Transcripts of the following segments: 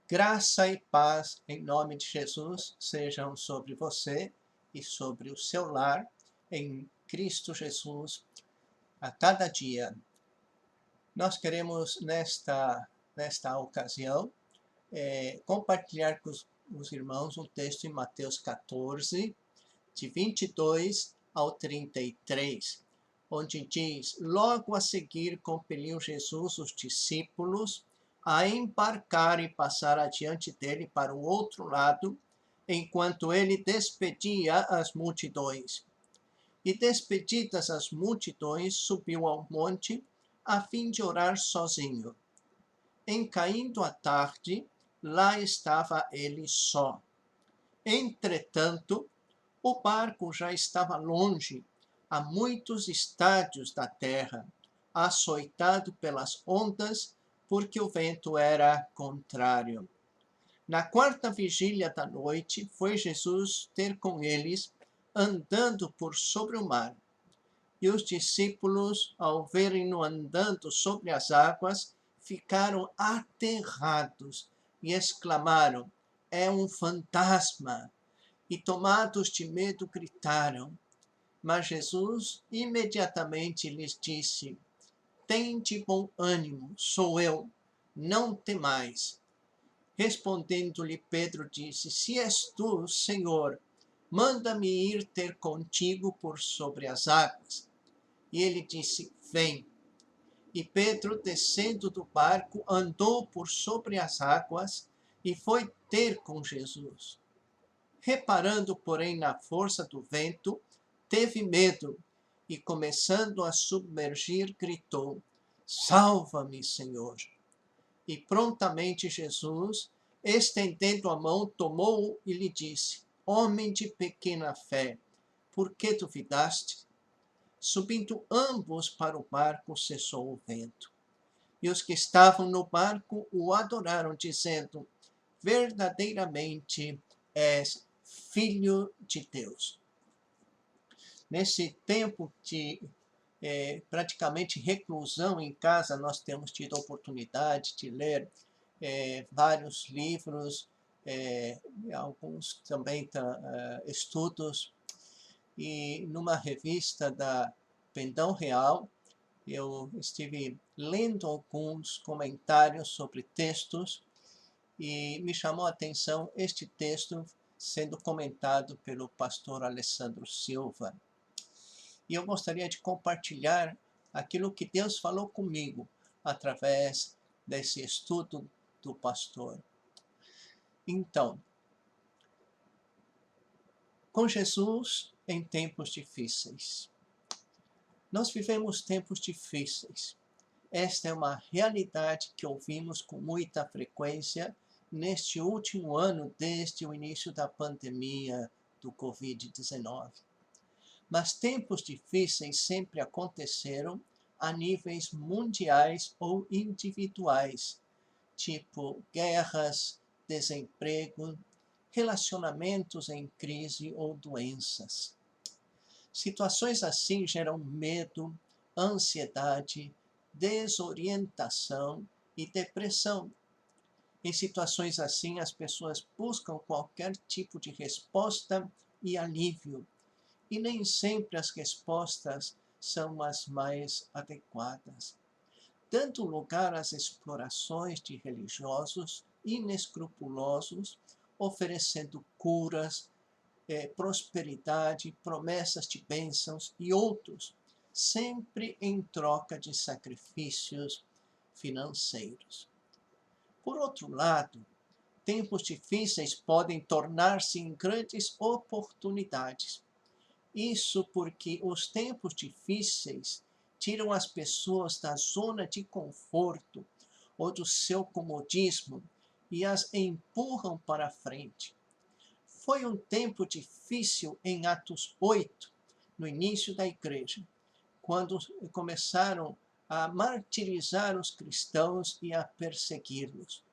Graça e paz, em nome de Jesus, sejam sobre você e sobre o seu lar, em Cristo Jesus, a cada dia. Nós queremos, nesta ocasião, compartilhar com os irmãos um texto em Mateus 14, de 22 ao 33, onde diz: logo a seguir compeliu Jesus os discípulos a embarcar e passar adiante dele para o outro lado, enquanto ele despedia as multidões. E despedidas as multidões, subiu ao monte, a fim de orar sozinho. Em caindo a tarde, lá estava ele só. Entretanto, o barco já estava longe, a muitos estádios da terra, açoitado pelas ondas, porque o vento era contrário. Na quarta vigília da noite, foi Jesus ter com eles, andando por sobre o mar. E os discípulos, ao verem-no andando sobre as águas, ficaram aterrados e exclamaram: é um fantasma! E tomados de medo, gritaram. Mas Jesus imediatamente lhes disse: tende bom ânimo, sou eu, não temais. Respondendo-lhe Pedro, disse: se és tu, Senhor, manda-me ir ter contigo por sobre as águas. E ele disse: vem. E Pedro, descendo do barco, andou por sobre as águas e foi ter com Jesus. Reparando, porém, na força do vento, teve medo e, começando a submergir, gritou: salva-me, Senhor! E prontamente Jesus, estendendo a mão, tomou-o e lhe disse: homem de pequena fé, por que duvidaste? Subindo ambos para o barco, cessou o vento. E os que estavam no barco o adoraram, dizendo: verdadeiramente és Filho de Deus. Nesse tempo de praticamente reclusão em casa, nós temos tido a oportunidade de ler vários livros, alguns também estudos, e numa revista da Pendão Real, eu estive lendo alguns comentários sobre textos e me chamou a atenção este texto sendo comentado pelo pastor Alessandro Silva. E eu gostaria de compartilhar aquilo que Deus falou comigo através desse estudo do pastor. Então, com Jesus em tempos difíceis. Nós vivemos tempos difíceis. Esta é uma realidade que ouvimos com muita frequência neste último ano, desde o início da pandemia do Covid-19. Mas tempos difíceis sempre aconteceram a níveis mundiais ou individuais, tipo guerras, desemprego, relacionamentos em crise ou doenças. Situações assim geram medo, ansiedade, desorientação e depressão. Em situações assim, as pessoas buscam qualquer tipo de resposta e alívio, e nem sempre as respostas são as mais adequadas, dando lugar às explorações de religiosos inescrupulosos, oferecendo curas, prosperidade, promessas de bênçãos e outros, sempre em troca de sacrifícios financeiros. Por outro lado, tempos difíceis podem tornar-se em grandes oportunidades. Isso porque os tempos difíceis tiram as pessoas da zona de conforto ou do seu comodismo e as empurram para frente. Foi um tempo difícil em Atos 8, no início da igreja, quando começaram a martirizar os cristãos e a persegui-los,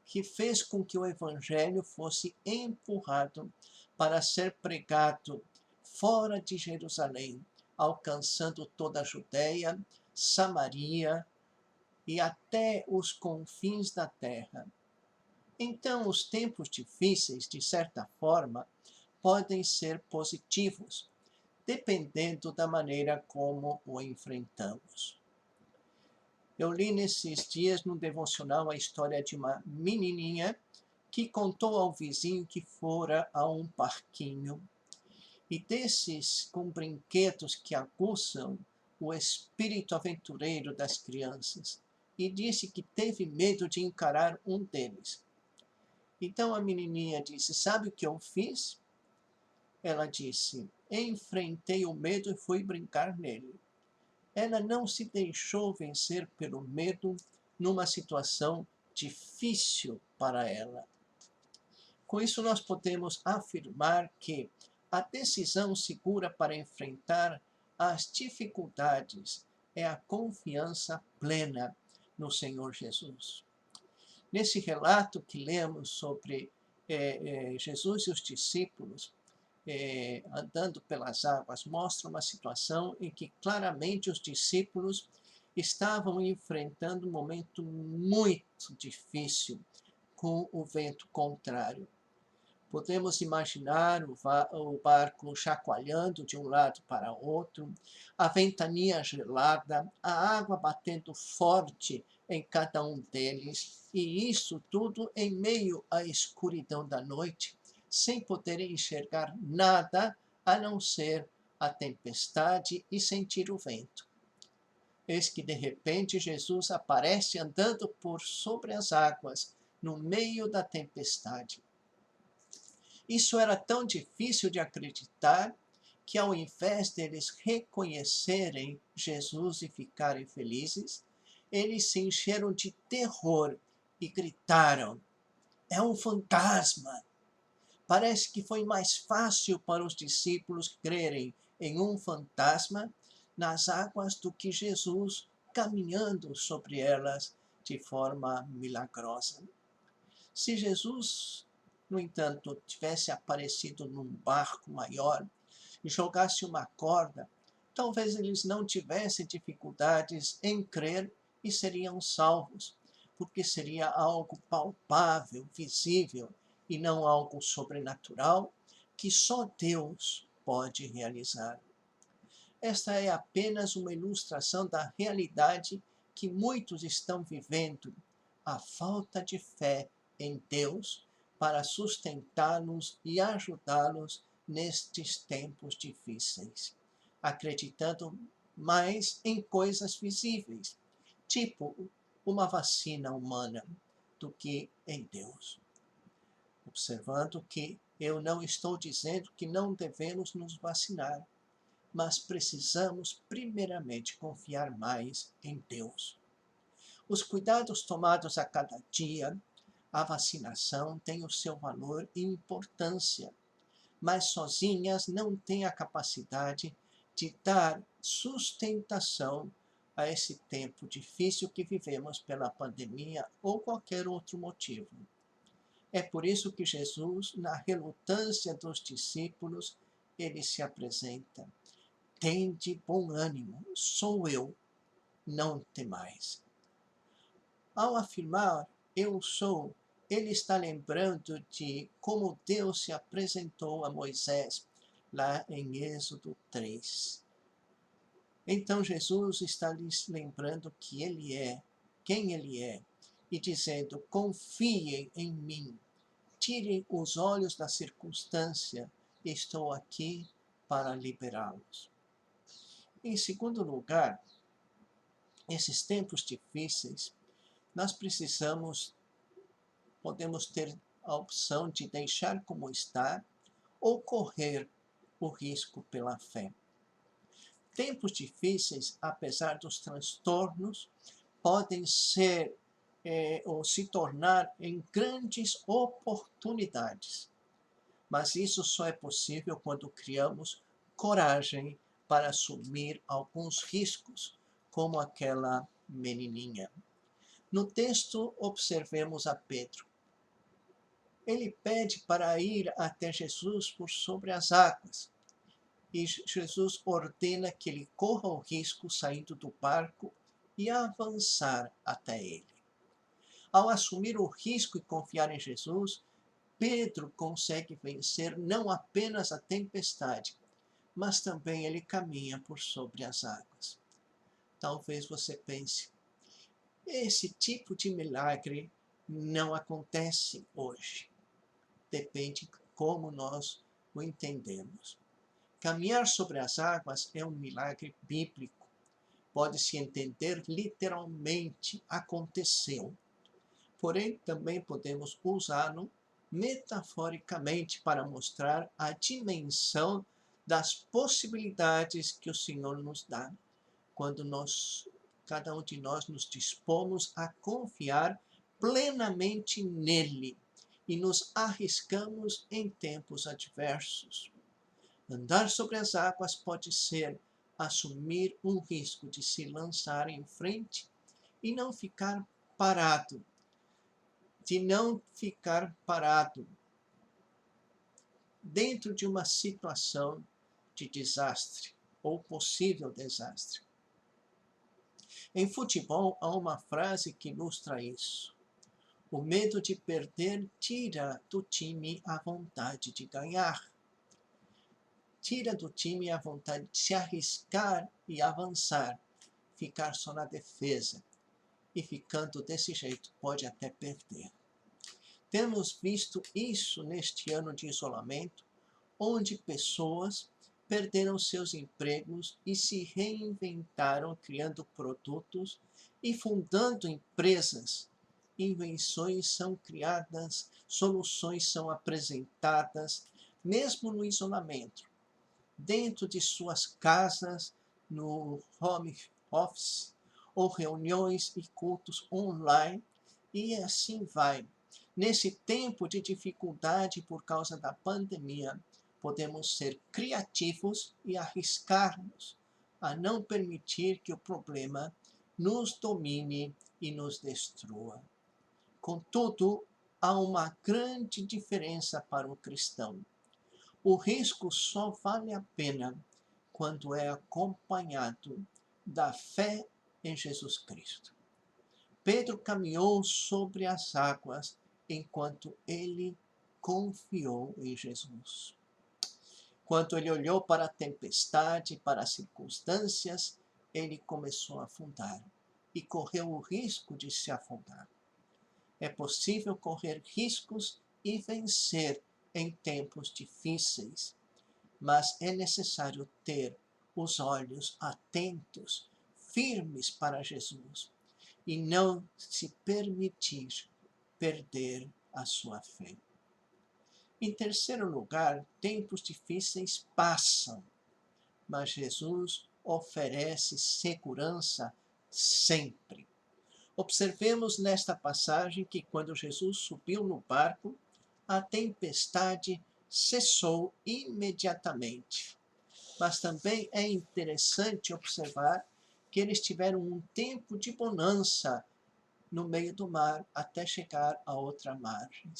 que fez com que o evangelho fosse empurrado para ser pregado fora de Jerusalém, alcançando toda a Judéia, Samaria e até os confins da terra. Então, os tempos difíceis, de certa forma, podem ser positivos, dependendo da maneira como o enfrentamos. Eu li nesses dias no devocional a história de uma menininha que contou ao vizinho que fora a um parquinho e desses com brinquedos que aguçam o espírito aventureiro das crianças, e disse que teve medo de encarar um deles. Então a menininha disse: "Sabe o que eu fiz?" Ela disse: "Enfrentei o medo e fui brincar nele." Ela não se deixou vencer pelo medo numa situação difícil para ela. Com isso, nós podemos afirmar que a decisão segura para enfrentar as dificuldades é a confiança plena no Senhor Jesus. Nesse relato que lemos sobre Jesus e os discípulos andando pelas águas, mostra uma situação em que claramente os discípulos estavam enfrentando um momento muito difícil com o vento contrário. Podemos imaginar o barco chacoalhando de um lado para outro, a ventania gelada, a água batendo forte em cada um deles, e isso tudo em meio à escuridão da noite, sem poderem enxergar nada a não ser a tempestade e sentir o vento. Eis que de repente Jesus aparece andando por sobre as águas, no meio da tempestade. Isso era tão difícil de acreditar que, ao invés deles reconhecerem Jesus e ficarem felizes, eles se encheram de terror e gritaram: "É um fantasma!" Parece que foi mais fácil para os discípulos crerem em um fantasma nas águas do que Jesus caminhando sobre elas de forma milagrosa. Se Jesus, no entanto, tivesse aparecido num barco maior e jogasse uma corda, talvez eles não tivessem dificuldades em crer e seriam salvos, porque seria algo palpável, visível, e não algo sobrenatural que só Deus pode realizar. Esta é apenas uma ilustração da realidade que muitos estão vivendo, a falta de fé em Deus para sustentá-los e ajudá-los nestes tempos difíceis, acreditando mais em coisas visíveis, tipo uma vacina humana, do que em Deus. Observando que eu não estou dizendo que não devemos nos vacinar, mas precisamos primeiramente confiar mais em Deus. Os cuidados tomados a cada dia, a vacinação tem o seu valor e importância, mas sozinhas não têm a capacidade de dar sustentação a esse tempo difícil que vivemos pela pandemia ou qualquer outro motivo. É por isso que Jesus, na relutância dos discípulos, ele se apresenta: "Tende bom ânimo, sou eu, não temais." Ao afirmar "eu sou", ele está lembrando de como Deus se apresentou a Moisés, lá em Êxodo 3. Então Jesus está lhes lembrando que ele é, quem ele é, e dizendo: "Confiem em mim, tirem os olhos da circunstância, estou aqui para liberá-los." Em segundo lugar, esses tempos difíceis, nós podemos ter a opção de deixar como está ou correr o risco pela fé. Tempos difíceis, apesar dos transtornos, podem ser ou se tornar em grandes oportunidades. Mas isso só é possível quando criamos coragem para assumir alguns riscos, como aquela menininha. No texto, observemos a Pedro. Ele pede para ir até Jesus por sobre as águas, e Jesus ordena que ele corra o risco saindo do barco e avançar até ele. Ao assumir o risco e confiar em Jesus, Pedro consegue vencer não apenas a tempestade, mas também ele caminha por sobre as águas. Talvez você pense, esse tipo de milagre não acontece hoje. Depende de como nós o entendemos. Caminhar sobre as águas é um milagre bíblico. Pode-se entender literalmente, aconteceu. Porém, também podemos usá-lo metaforicamente para mostrar a dimensão das possibilidades que o Senhor nos dá, quando cada um de nós nos dispomos a confiar plenamente nele e nos arriscamos em tempos adversos. Andar sobre as águas pode ser assumir um risco de se lançar em frente e não ficar parado, dentro de uma situação de desastre ou possível desastre. Em futebol, há uma frase que ilustra isso. O medo de perder tira do time a vontade de ganhar. Tira do time a vontade de se arriscar e avançar, ficar só na defesa. E ficando desse jeito, pode até perder. Temos visto isso neste ano de isolamento, onde pessoas perderam seus empregos e se reinventaram criando produtos e fundando empresas. Invenções são criadas, soluções são apresentadas, mesmo no isolamento, dentro de suas casas, no home office, ou reuniões e cultos online, e assim vai. Nesse tempo de dificuldade por causa da pandemia, podemos ser criativos e arriscar-nos a não permitir que o problema nos domine e nos destrua. Contudo, há uma grande diferença para o cristão. O risco só vale a pena quando é acompanhado da fé em Jesus Cristo. Pedro caminhou sobre as águas enquanto ele confiou em Jesus. Quando ele olhou para a tempestade, para as circunstâncias, ele começou a afundar e correu o risco de se afundar. É possível correr riscos e vencer em tempos difíceis, mas é necessário ter os olhos atentos, firmes para Jesus, e não se permitir perder a sua fé. Em terceiro lugar, tempos difíceis passam, mas Jesus oferece segurança sempre. Observemos nesta passagem que quando Jesus subiu no barco, a tempestade cessou imediatamente. Mas também é interessante observar que eles tiveram um tempo de bonança no meio do mar até chegar a outra margem.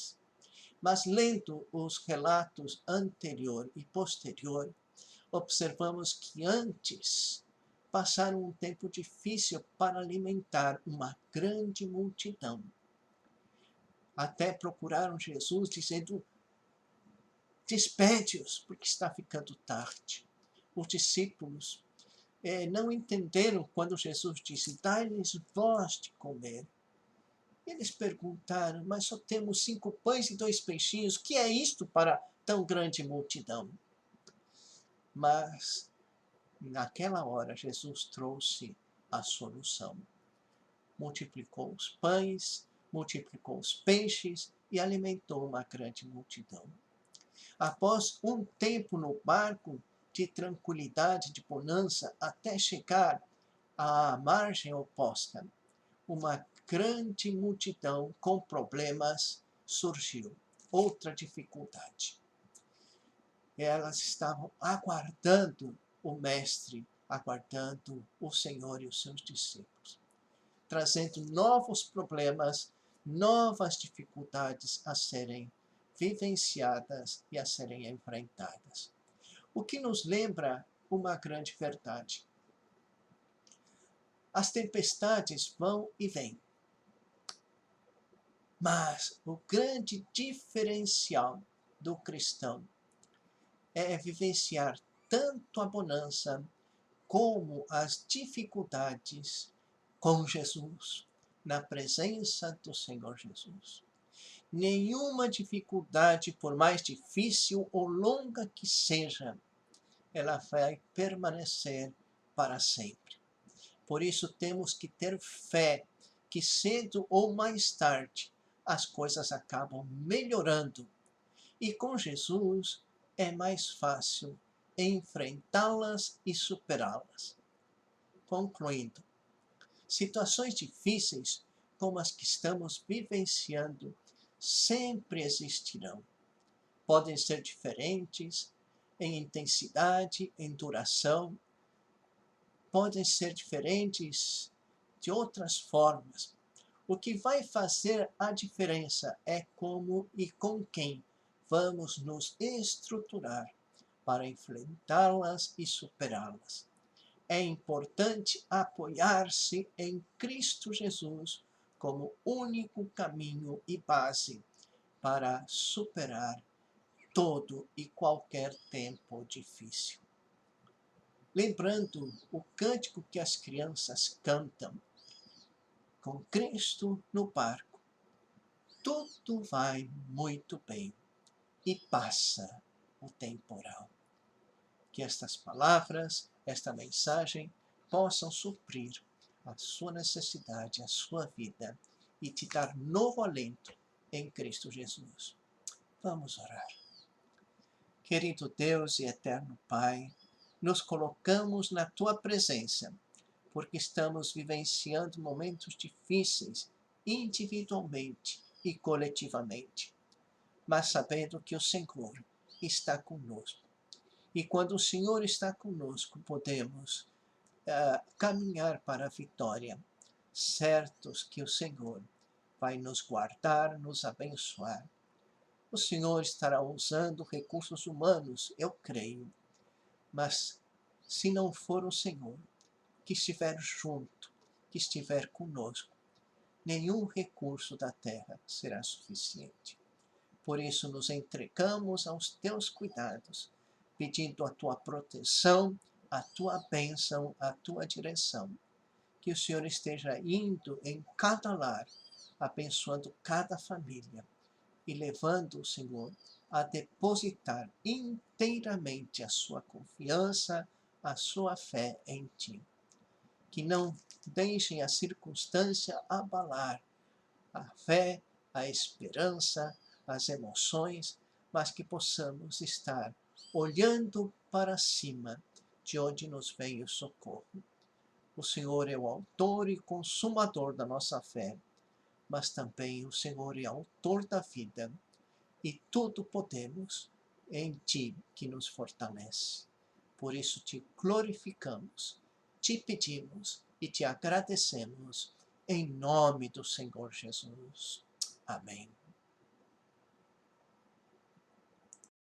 Mas lendo os relatos anterior e posterior, observamos que antes passaram um tempo difícil para alimentar uma grande multidão. Até procuraram Jesus dizendo, despede-os, porque está ficando tarde. Os discípulos não entenderam quando Jesus disse, dai-lhes vós de comer. Eles perguntaram, mas só temos 5 pães e 2 peixinhos, que é isto para tão grande multidão? Mas, naquela hora, Jesus trouxe a solução. Multiplicou os pães, multiplicou os peixes e alimentou uma grande multidão. Após um tempo no barco de tranquilidade, de bonança, até chegar à margem oposta, uma grande multidão com problemas surgiu. Outra dificuldade. Elas estavam aguardando o Mestre, aguardando o Senhor e os seus discípulos, trazendo novos problemas, novas dificuldades a serem vivenciadas e a serem enfrentadas. O que nos lembra uma grande verdade. As tempestades vão e vêm. Mas o grande diferencial do cristão é vivenciar tanto a bonança como as dificuldades com Jesus, na presença do Senhor Jesus. Nenhuma dificuldade, por mais difícil ou longa que seja, ela vai permanecer para sempre. Por isso temos que ter fé que cedo ou mais tarde as coisas acabam melhorando. E com Jesus é mais fácil enfrentá-las e superá-las. Concluindo, situações difíceis como as que estamos vivenciando sempre existirão. Podem ser diferentes em intensidade, em duração, podem ser diferentes de outras formas. O que vai fazer a diferença é como e com quem vamos nos estruturar para enfrentá-las e superá-las. É importante apoiar-se em Cristo Jesus como único caminho e base para superar todo e qualquer tempo difícil. Lembrando o cântico que as crianças cantam, com Cristo no barco, tudo vai muito bem e passa o temporal. Que estas palavras, esta mensagem, possam suprir a sua necessidade, a sua vida e te dar novo alento em Cristo Jesus. Vamos orar. Querido Deus e eterno Pai, nos colocamos na Tua presença, porque estamos vivenciando momentos difíceis, individualmente e coletivamente, mas sabendo que o Senhor está conosco. E quando o Senhor está conosco, podemos caminhar para a vitória, certos que o Senhor vai nos guardar, nos abençoar. O Senhor estará usando recursos humanos, eu creio, mas se não for o Senhor que estiver junto, que estiver conosco, nenhum recurso da terra será suficiente. Por isso nos entregamos aos teus cuidados, pedindo a tua proteção, a tua bênção, a tua direção. Que o Senhor esteja indo em cada lar, abençoando cada família e levando o Senhor a depositar inteiramente a sua confiança, a sua fé em ti. Que não deixem a circunstância abalar a fé, a esperança, as emoções, mas que possamos estar olhando para cima, de onde nos vem o socorro. O Senhor é o autor e consumador da nossa fé, mas também o Senhor é autor da vida, e tudo podemos em Ti que nos fortalece. Por isso te glorificamos, te pedimos e te agradecemos, em nome do Senhor Jesus. Amém.